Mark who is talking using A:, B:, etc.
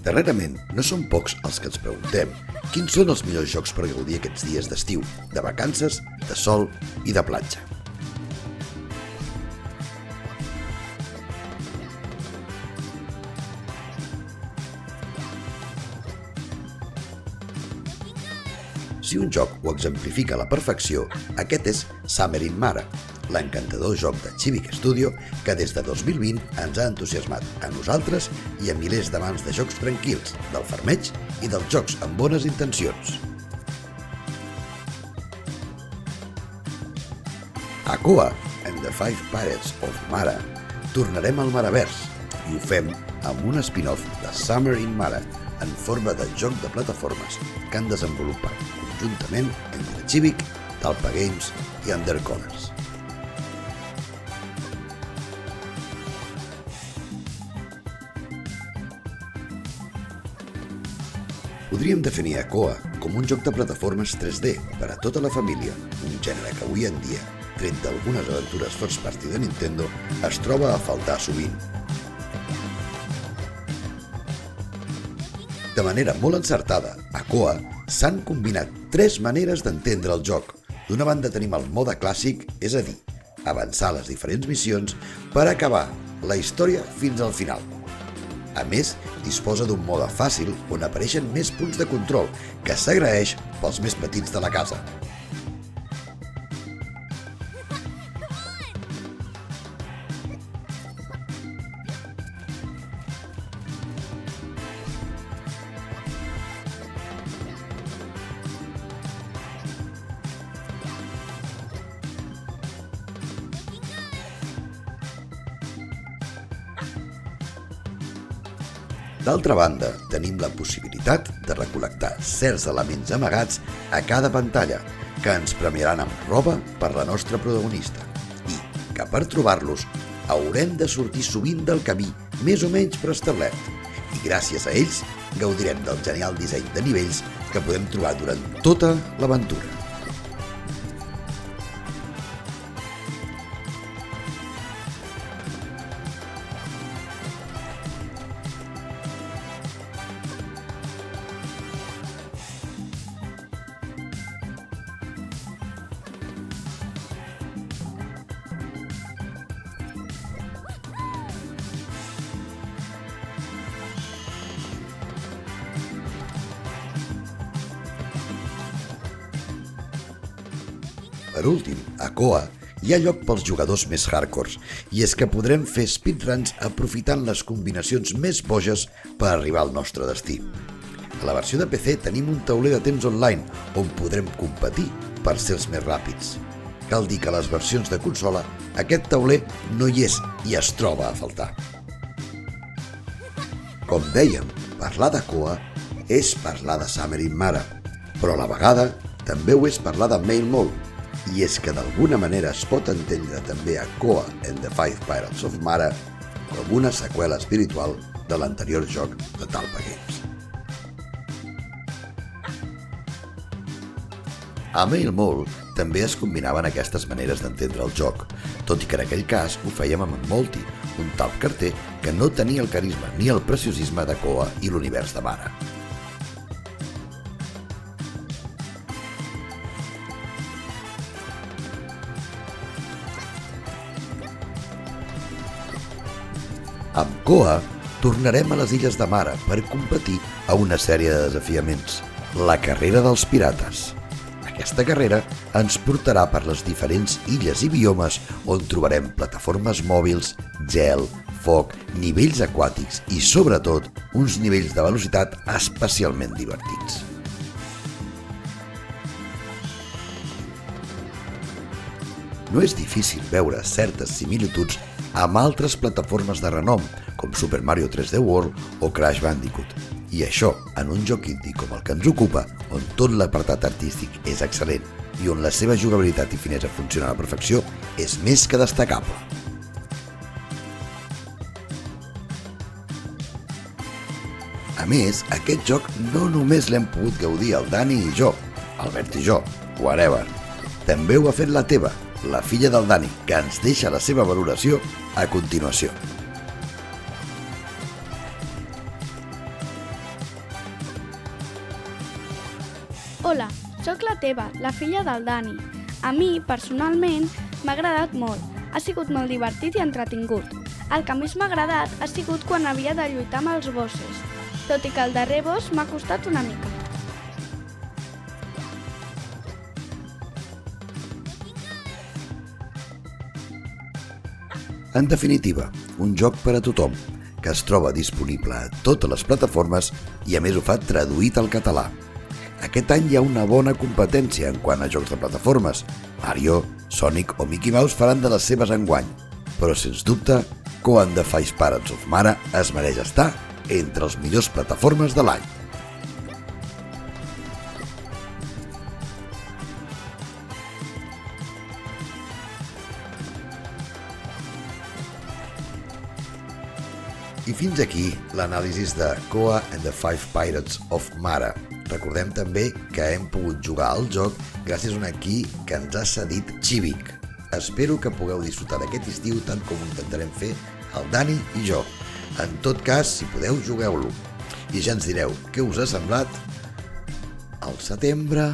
A: Darrerament, no són pocs els que ens preguntem quins són els millors jocs per gaudir aquests dies d'estiu, de vacances, de sol i de platja. Si un joc ho exemplifica a la perfecció, aquest és Summer in Mara, l'encantador joc de Civic Studio que des de 2020 ens ha entusiasmat a nosaltres i a milers d'amants de jocs tranquils, del farmeig i dels jocs amb bones intencions. A Koa and the Five Pirates of Mara tornarem al Maravers i ho fem amb un spin-off de Summer in Mara en forma de joc de plataformes que han desenvolupat conjuntament entre Civic, Talpa Games i Undercolors. Podríem definir a Koa com un joc de plataformes 3D per a tota la família, un gènere que avui en dia, tret d'algunes aventures first party de Nintendo, es troba a faltar sovint. De manera molt encertada, a Koa s'han combinat 3 maneres d'entendre el joc. D'una banda tenim el mode clàssic, és a dir, avançar les diferents missions per acabar la història fins al final. A més, disposa d'un mode fàcil on apareixen més punts de control que s'agraeix pels més petits de la casa. D'altra banda, tenim la possibilitat de recol·lectar certs elements amagats a cada pantalla, que ens premiaran amb roba per la nostra protagonista, i que per trobar-los haurem de sortir sovint del camí més o menys preestablert, i gràcies a ells gaudirem del genial disseny de nivells que podem trobar durant tota l'aventura. Per últim, a Koa hi ha lloc pels jugadors més hardcores, i és que podrem fer speedruns aprofitant les combinacions més boges per arribar al nostre destí. A la versió de PC tenim un tauler de temps online on podrem competir per ser els més ràpids. Cal dir que a les versions de consola aquest tauler no hi és i es troba a faltar. Com dèiem, parlar de Koa és parlar de Summer in Mara, però a la vegada també ho és parlar de Mail Mall, i és que d'alguna manera es pot entendre també a Koa and the Five Pirates of Mara com una seqüela espiritual de l'anterior joc de Talpa Games. A Mail Mall també es combinaven aquestes maneres d'entendre el joc, tot i que en aquell cas ho fèiem amb Multi, un talp carter que no tenia el carisma ni el preciosisme de Koa i l'univers de Mara. Amb Koa tornarem a les Illes de Mara per competir a una sèrie de desafiaments, la Carrera dels Pirates. Aquesta carrera ens portarà per les diferents illes i biomes on trobarem plataformes mòbils, gel, foc, nivells aquàtics i, sobretot, uns nivells de velocitat especialment divertits. No és difícil veure certes similituds amb altres plataformes de renom, com Super Mario 3D World o Crash Bandicoot. I això, en un joc indie com el que ens ocupa, on tot l'apartat artístic és excel·lent i on la seva jugabilitat i finesa funciona a la perfecció, és més que destacable. A més, aquest joc no només l'hem pogut gaudir el Dani i jo, Albert i jo, whatever. També ho ha fet la teva, la filla del Dani, que ens deixa la seva valoració a continuació.
B: Soc la Teva, la filla del Dani. A mi, personalment, m'ha agradat molt. Ha sigut molt divertit i entretingut. El que més m'ha agradat ha sigut quan havia de lluitar amb els bosses, tot i que el darrer boss m'ha costat una mica.
A: En definitiva, un joc per a tothom, que es troba disponible a totes les plataformes i a més ho fa traduït al català. Aquest any hi ha una bona competència en quant a jocs de plataformes. Mario, Sonic o Mickey Mouse faran de les seves enguany, però sens dubte, Koa and the Five Pirates of Mara es mereix estar entre les millors plataformes de l'any. I fins aquí l'anàlisi de Koa and the Five Pirates of Mara. Recordem també que hem pogut jugar al joc gràcies a una key que ens ha cedit Chivik. Espero que pugueu disfrutar d'aquest estiu tant com ho intentarem fer el Dani i jo. En tot cas, si podeu, jugueu-lo. I ja ens direu què us ha semblat al setembre.